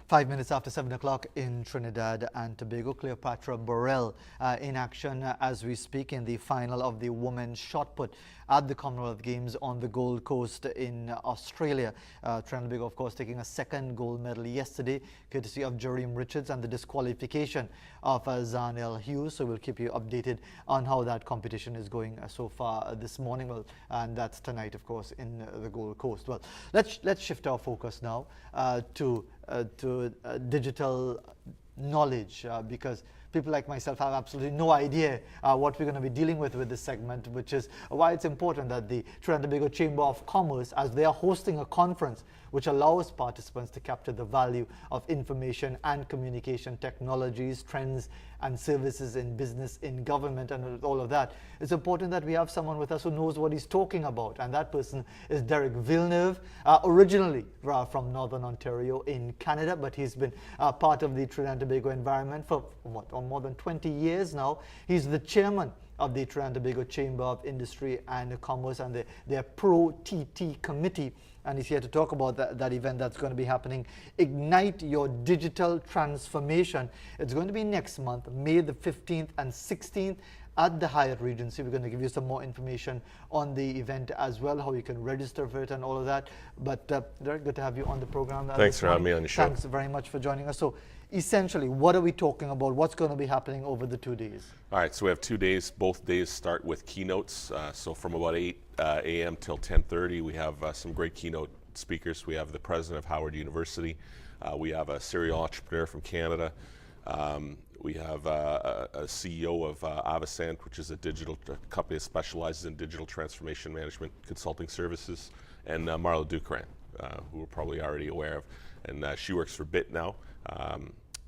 5 minutes after 7 o'clock in Trinidad and Tobago. Cleopatra Burrell in action as we speak in the final of the women's shot put at the Commonwealth Games on the Gold Coast in Australia. Trinidad and Tobago, of course, taking a second gold medal yesterday, courtesy of Jareem Richards, and the disqualification of Zarnell Hughes. So we'll keep you updated on how that competition is going so far this morning. Well, and that's tonight, of course, in the Gold Coast. Well, let's shift our focus now to digital knowledge, because people like myself have absolutely no idea what we're going to be dealing with this segment, which is why it's important that the Trinidad and Tobago Chamber of Commerce, as they are hosting a conference which allows participants to capture the value of information and communication technologies, trends and services in business, in government, and all of that. It's important that we have someone with us who knows what he's talking about, and that person is Derek Villeneuve, originally from Northern Ontario in Canada, but he's been part of the Trinidad and Tobago environment for more than 20 years now. He's the chairman of the Trinidad and Tobago Chamber of Industry and Commerce and their Pro TT committee, and he's here to talk about that event that's going to be happening, Ignite Your Digital Transformation. It's going to be next month, May the 15th and 16th at the Hyatt Regency. We're going to give you some more information on the event as well, how you can register for it and all of that. But Derek, good to have you on the program. Thanks for having me on the show. Thanks very much for joining us. So essentially, what are we talking about? What's going to be happening over the 2 days? All right, so we have 2 days. Both days start with keynotes. So from about 8 a.m. till 10:30, we have some great keynote speakers. We have the president of Howard University. We have a serial entrepreneur from Canada. We have a CEO of Avasant, which is a digital company that specializes in digital transformation management consulting services, and Marla Ducran, who we're probably already aware of, and she works for BIT now.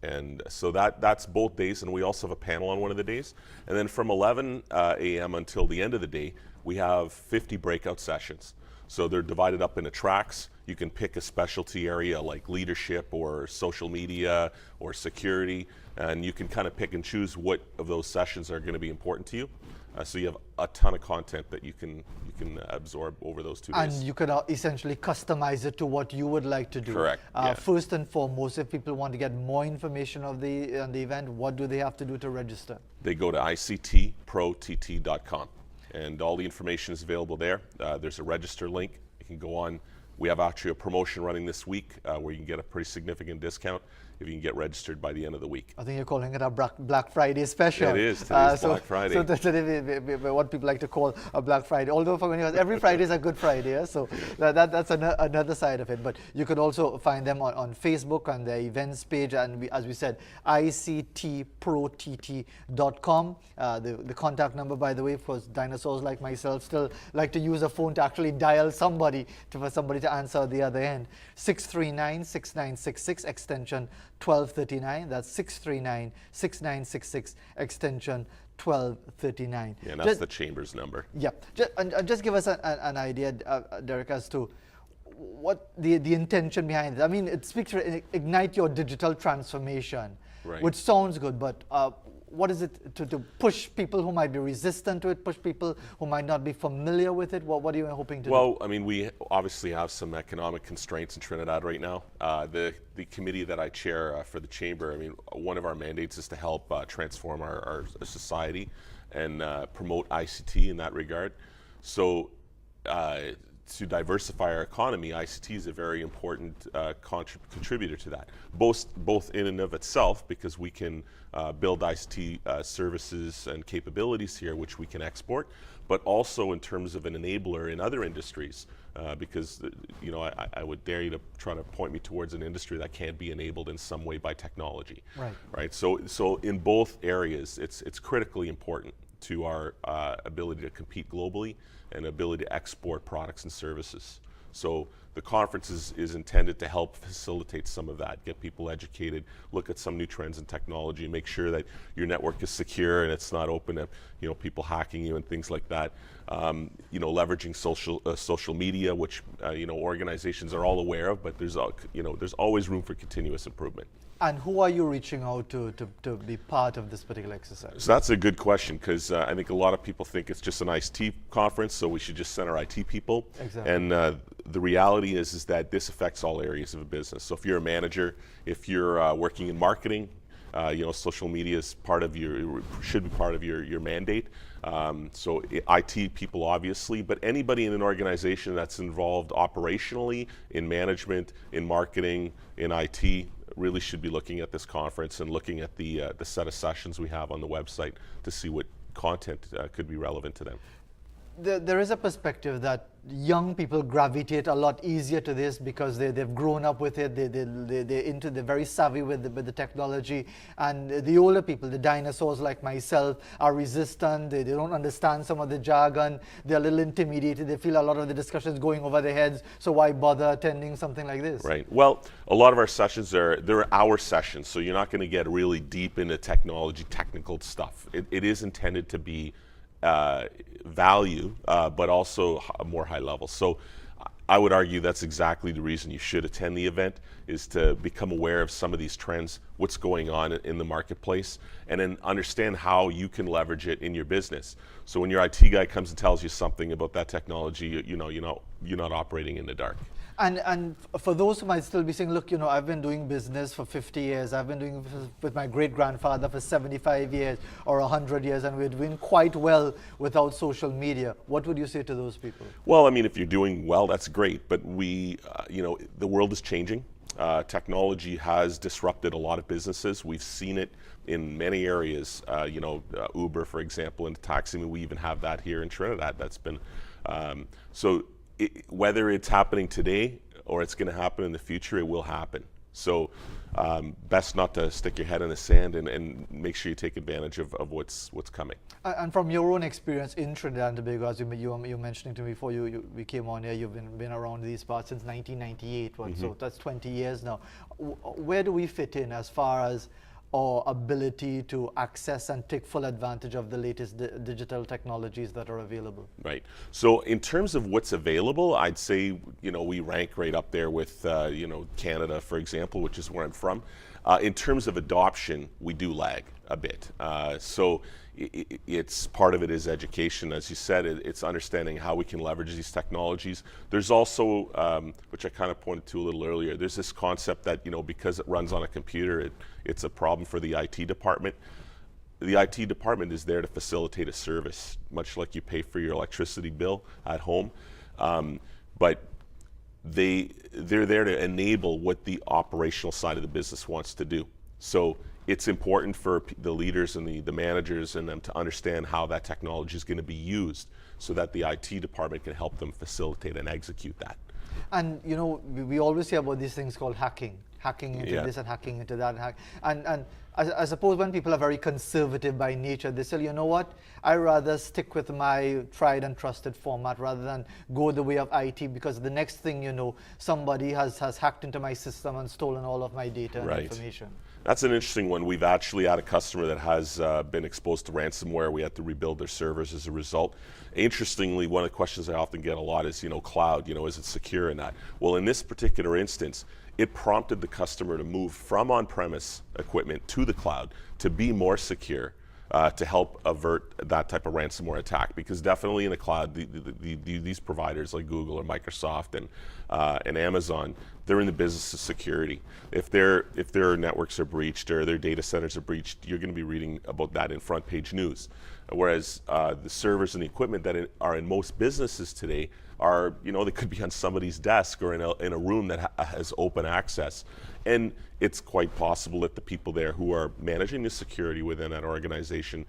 And so that's both days, and we also have a panel on one of the days. And then from 11 a.m. until the end of the day, we have 50 breakout sessions. So they're divided up into tracks. You can pick a specialty area like leadership or social media or security, and you can kind of pick and choose what of those sessions are going to be important to you. So you have a ton of content that you can absorb over those 2 days. And you can essentially customize it to what you would like to do. Correct. Yeah. First and foremost, if people want to get more information on the event, what do they have to do to register? They go to ICT Pro TT .com, and all the information is available there. There's a register link. You can go on. We have actually a promotion running this week where you can get a pretty significant discount if you can get registered by the end of the week. I think you're calling it a Black Friday special. It is. Today's Black Friday. So that's what people like to call a Black Friday. Although for many of us, every Friday is a Good Friday. Yeah? So that's another side of it. But you could also find them on Facebook on their events page. And as we said, ICTProTT.com. The contact number, by the way, for dinosaurs like myself, still like to use a phone to actually dial somebody, for somebody to answer the other end. 639-6966, extension 1239. That's 639-6966, extension 1239. Yeah, and that's the Chamber's number. Yeah, just give us an idea, Derek, as to what the intention behind it. I mean, it speaks to Ignite Your Digital Transformation, right, which sounds good, but what is it to push people who might be resistant to it, push people who might not be familiar with it? What are you hoping to do? Well, I mean, we obviously have some economic constraints in Trinidad right now. The committee that I chair for the Chamber, I mean, one of our mandates is to help transform our society and promote ICT in that regard. So to diversify our economy, ICT is a very important contributor to that, both in and of itself, because we can build ICT services and capabilities here, which we can export, but also in terms of an enabler in other industries, because I would dare you to try to point me towards an industry that can't be enabled in some way by technology. Right. So in both areas, it's critically important to our ability to compete globally and ability to export products and services. So the conference is intended to help facilitate some of that, get people educated, look at some new trends in technology, make sure that your network is secure and it's not open to people hacking you and things like that. Leveraging social media, which organizations are all aware of, but there's always room for continuous improvement. And who are you reaching out to be part of this particular exercise? So that's a good question, because I think a lot of people think it's just an ICT conference, so we should just send our IT people. Exactly. And the reality is that this affects all areas of a business. So if you're a manager, if you're working in marketing, social media is should be part of your mandate. So IT people, obviously, but anybody in an organization that's involved operationally, in management, in marketing, in IT, really should be looking at this conference and looking at the set of sessions we have on the website to see what content could be relevant to them. There is a perspective that young people gravitate a lot easier to this because they've grown up with it, they're very savvy with the technology, and the older people, the dinosaurs like myself, are resistant, they don't understand some of the jargon, they're a little intimidated, they feel a lot of the discussions going over their heads, so why bother attending something like this? Right. Well, a lot of our sessions they're hour sessions, so you're not going to get really deep into technical stuff. It is intended to be value, but also more high level. So I would argue that's exactly the reason you should attend the event, is to become aware of some of these trends, what's going on in the marketplace, and then understand how you can leverage it in your business. So when your IT guy comes and tells you something about that technology, you're not operating in the dark. And for those who might still be saying, look, I've been doing business for 50 years, I've been doing with my great-grandfather for 75 years or 100 years, and we're doing quite well without social media. What would you say to those people? Well, I mean, if you're doing well, that's great, but the world is changing. Technology has disrupted a lot of businesses. We've seen it in many areas. Uber, for example, and taxi, we even have that here in Trinidad. That's been, whether it's happening today or it's going to happen in the future, it will happen. So best not to stick your head in the sand and make sure you take advantage of what's coming. And from your own experience in Trinidad and Tobago, as you were mentioning to me before we came on here, you've been around these parts since 1998, so that's 20 years now. Where do we fit in as far as our ability to access and take full advantage of the latest digital technologies that are available? Right. So in terms of what's available, I'd say, we rank right up there with, Canada, for example, which is where I'm from. In terms of adoption, we do lag a bit. So it's part of it is education. As you said, it's understanding how we can leverage these technologies. There's also, which I kind of pointed to a little earlier, there's this concept that, because it runs on a computer, it's a problem for the IT department. The IT department is there to facilitate a service, much like you pay for your electricity bill at home. But they're there to enable what the operational side of the business wants to do. So it's important for the leaders and the managers and them to understand how that technology is going to be used so that the IT department can help them facilitate and execute that. And we always hear about these things called hacking into this and hacking into that. And I suppose when people are very conservative by nature, they say, you know what, I'd rather stick with my tried and trusted format rather than go the way of IT, because the next thing somebody has hacked into my system and stolen all of my data and information. That's an interesting one. We've actually had a customer that has been exposed to ransomware. We had to rebuild their servers as a result. Interestingly, one of the questions I often get a lot is, cloud, is it secure or not? Well, in this particular instance, it prompted the customer to move from on-premise equipment to the cloud to be more secure, to help avert that type of ransomware attack. Because definitely in the cloud, these providers like Google or Microsoft and Amazon, they're in the business of security. If their networks are breached or their data centers are breached, you're going to be reading about that in front page news. Whereas the servers and the equipment that are in most businesses today are, they could be on somebody's desk or in a room that has open access. And it's quite possible that the people there who are managing the security within that organization,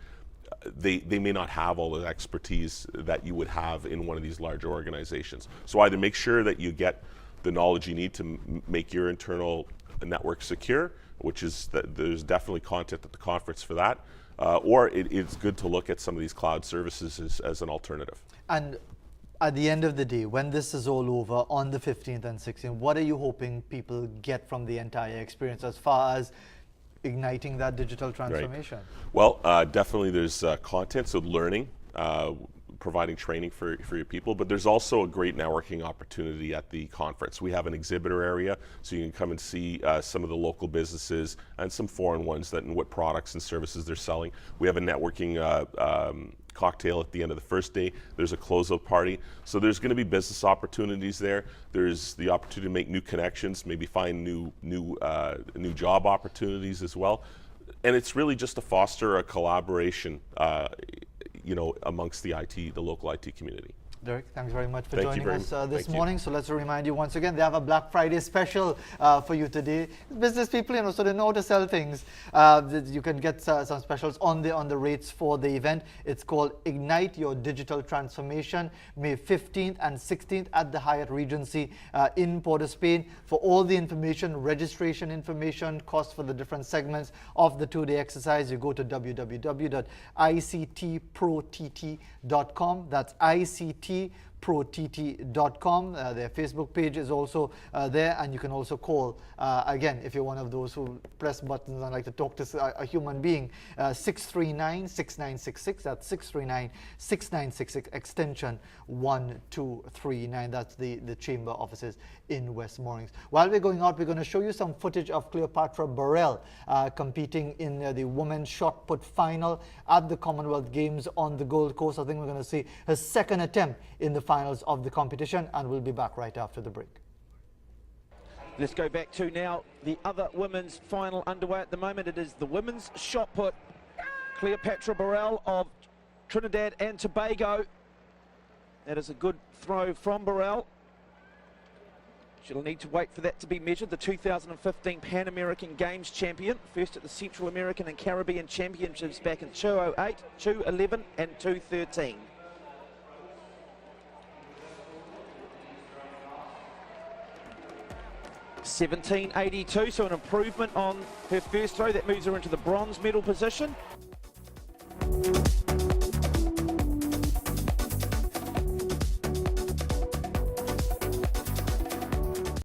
they may not have all the expertise that you would have in one of these larger organizations. So either make sure that you get the knowledge you need to make your internal network secure, which is there's definitely content at the conference for that, or it's good to look at some of these cloud services as an alternative. And at the end of the day, when this is all over on the 15th and 16th, what are you hoping people get from the entire experience as far as igniting that digital transformation? Right. Well, definitely there's content, so learning, providing training for your people, but there's also a great networking opportunity at the conference. We have an exhibitor area, so you can come and see some of the local businesses and some foreign ones and what products and services they're selling. We have a networking cocktail at the end of the first day. There's a closeout party. So there's going to be business opportunities there. There's the opportunity to make new connections, maybe find new job opportunities as well. And it's really just to foster a collaboration, amongst the local IT community. Derek, thanks very much for joining us this Thank morning. you. So let's remind you once again, they have a Black Friday special for you today. Business people, so they know how to sell things. You can get some specials on the rates for the event. It's called Ignite Your Digital Transformation, May 15th and 16th at the Hyatt Regency in Port of Spain. For all the information, registration information, cost for the different segments of the two-day exercise, you go to www.ictprott.com. That's ICTProTT.com. Their Facebook page is also there, and you can also call, again, if you're one of those who press buttons and like to talk to a human being, 639-6966. That's 639-6966, extension 1239. That's the chamber offices in West Moorings. While we're going out, we're going to show you some footage of Cleopatra Burrell competing in the women's shot put final at the Commonwealth Games on the Gold Coast. I think we're going to see her second attempt in the finals of the competition, and we'll be back right after the break. Let's go back to now the other women's final underway at the moment. It is the women's shot put. Cleopatra Burrell of Trinidad and Tobago. That is a good throw from Burrell. She'll need to wait for that to be measured. The 2015 Pan American Games champion, first at the Central American and Caribbean Championships back in 2008, 2011 and 2013. $17.82, so an improvement on her first throw. That moves her into the bronze medal position.